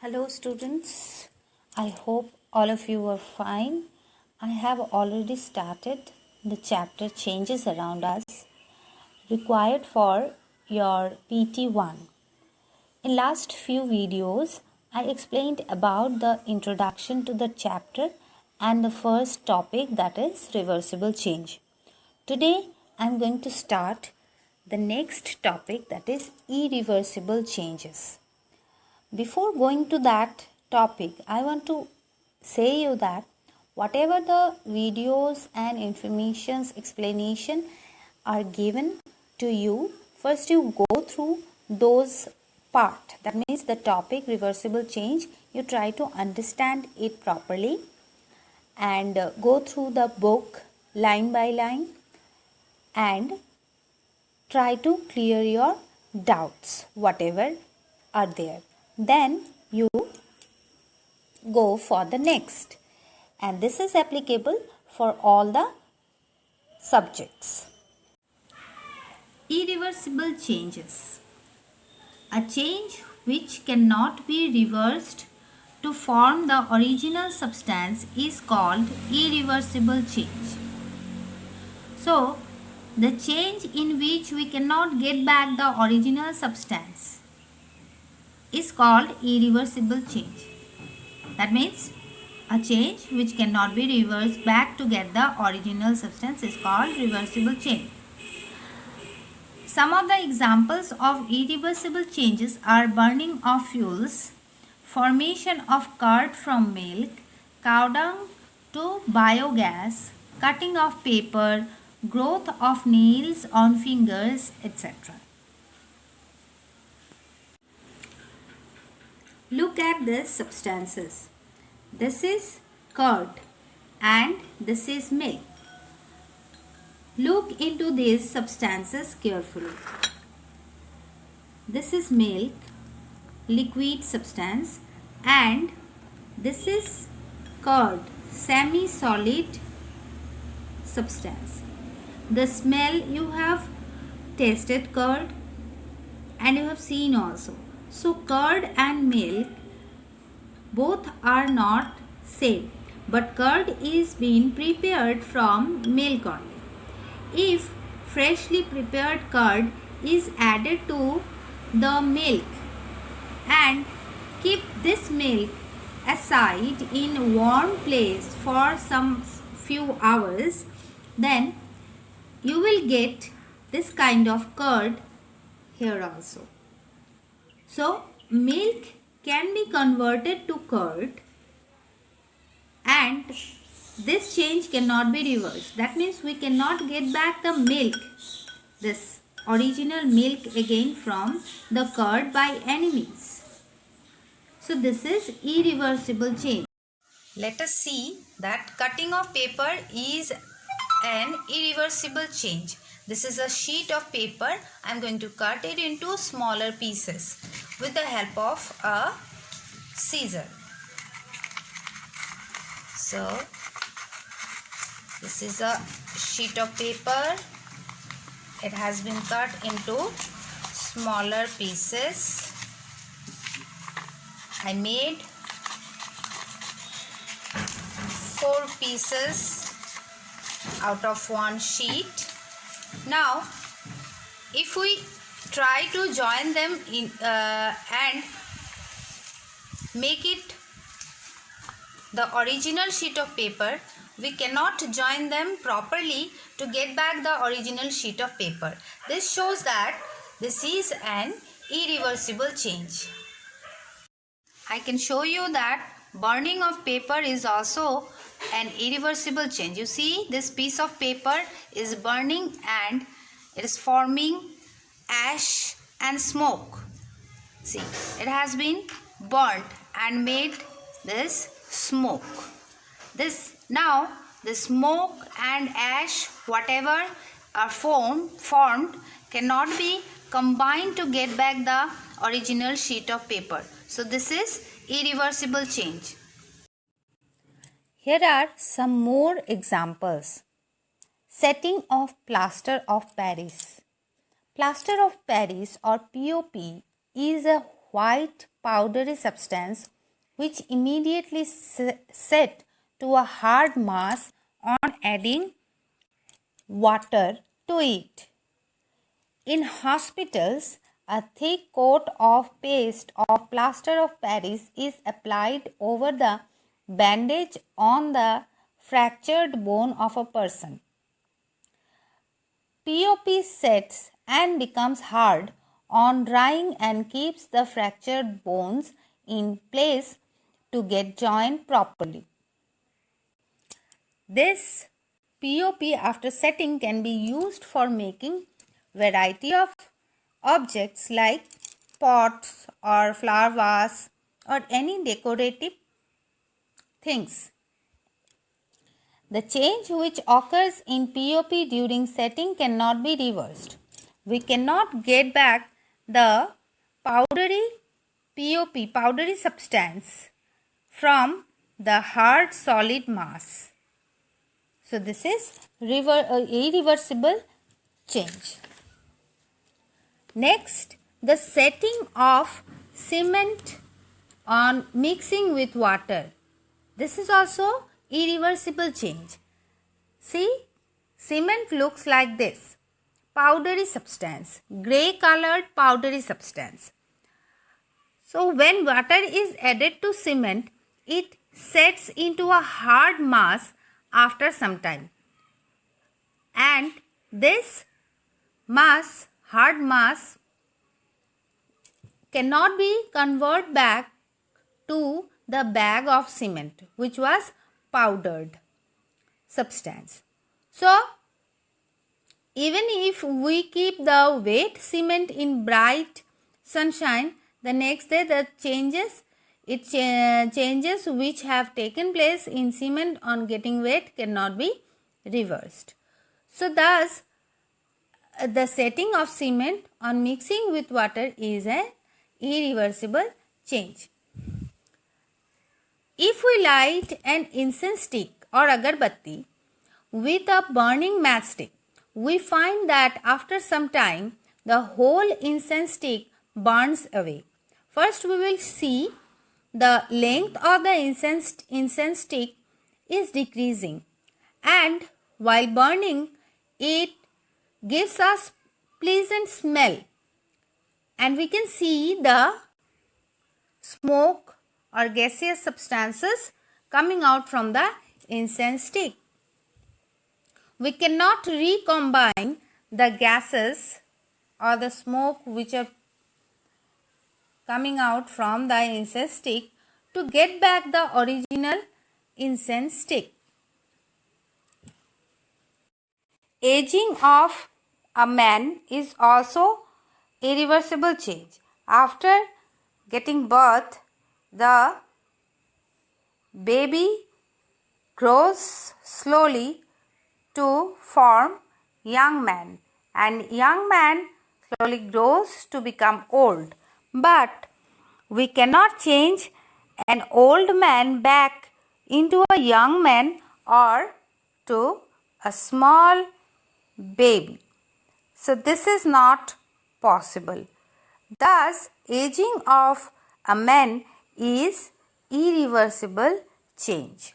Hello students, I hope all of you are fine. I have already started the chapter Changes Around Us required for your PT1. In last few videos, I explained about the introduction to the chapter and the first topic, that is reversible change. Today I am going to start the next topic, that is irreversible changes. Before going to that topic, I want to say you that whatever the videos and informations explanation are given to you, first you go through those part. That means the topic reversible change, you try to understand it properly and go through the book line by line and try to clear your doubts whatever are there. Then you go for the next, and this is applicable for all the subjects. Irreversible changes. A change which cannot be reversed to form the original substance is called irreversible change. So, the change in which we cannot get back the original substance is called irreversible change. That means a change which cannot be reversed back to get the original substance is called reversible change. Some of the examples of irreversible changes are burning of fuels, formation of curd from milk, cow dung to biogas, cutting of paper, growth of nails on fingers, etc. Look at these substances. This is curd and this is milk. Look into these substances carefully. This is milk, liquid substance, and this is curd, semi-solid substance. The smell, you have tasted curd and you have seen also. So curd and milk both are not same, but curd is being prepared from milk only. If freshly prepared curd is added to the milk and keep this milk aside in warm place for some few hours, then you will get this kind of curd here also. So milk can be converted to curd and this change cannot be reversed. That means we cannot get back the milk, this original milk again from the curd by any means. So this is irreversible change. Let us see that cutting of paper is an irreversible change. This is a sheet of paper. I am going to cut it into smaller pieces with the help of a scissor. So this is a sheet of paper. It has been cut into smaller pieces. I made 4 pieces out of one sheet. Now if we try to join them in and make it the original sheet of paper, we cannot join them properly to get back the original sheet of paper. This shows that this is an irreversible change. I can show you that burning of paper is also an irreversible change. You see, this piece of paper is burning and it is forming ash and smoke. See, it has been burnt and made this smoke. Now the smoke and ash, whatever are formed cannot be combined to get back the original sheet of paper. So this is irreversible change. Here are some more examples. Setting of plaster of Paris. Plaster of Paris or POP is a white powdery substance which immediately set to a hard mass on adding water to it. In hospitals, a thick coat of paste or plaster of Paris is applied over the bandage on the fractured bone of a person. POP sets and becomes hard on drying and keeps the fractured bones in place to get joined properly. This POP after setting can be used for making variety of objects like pots or flower vase or any decorative things. The change which occurs in POP during setting cannot be reversed. We cannot get back the powdery POP, powdery substance from the hard solid mass. So this is irreversible change. Next, the setting of cement on mixing with water. This is also irreversible change. See, cement looks like this. Powdery substance, grey colored powdery substance. So when water is added to cement, it sets into a hard mass after some time. And this mass, hard mass, cannot be converted back to the bag of cement which was powdered substance. So, even if we keep the wet cement in bright sunshine, the next day the changes which have taken place in cement on getting wet cannot be reversed. So, thus the setting of cement on mixing with water is an irreversible change. If we light an incense stick or agarbatti with a burning matchstick, we find that after some time the whole incense stick burns away. First we will see the length of the incense stick is decreasing, and while burning it gives us pleasant smell, and we can see the smoke or gaseous substances coming out from the incense stick. We cannot recombine the gases or the smoke which are coming out from the incense stick to get back the original incense stick. Aging of a man is also irreversible change. After getting birth, the baby grows slowly to form young man, and young man slowly grows to become old. But we cannot change an old man back into a young man or to a small baby. So this is not possible. Thus, aging of a man is irreversible change.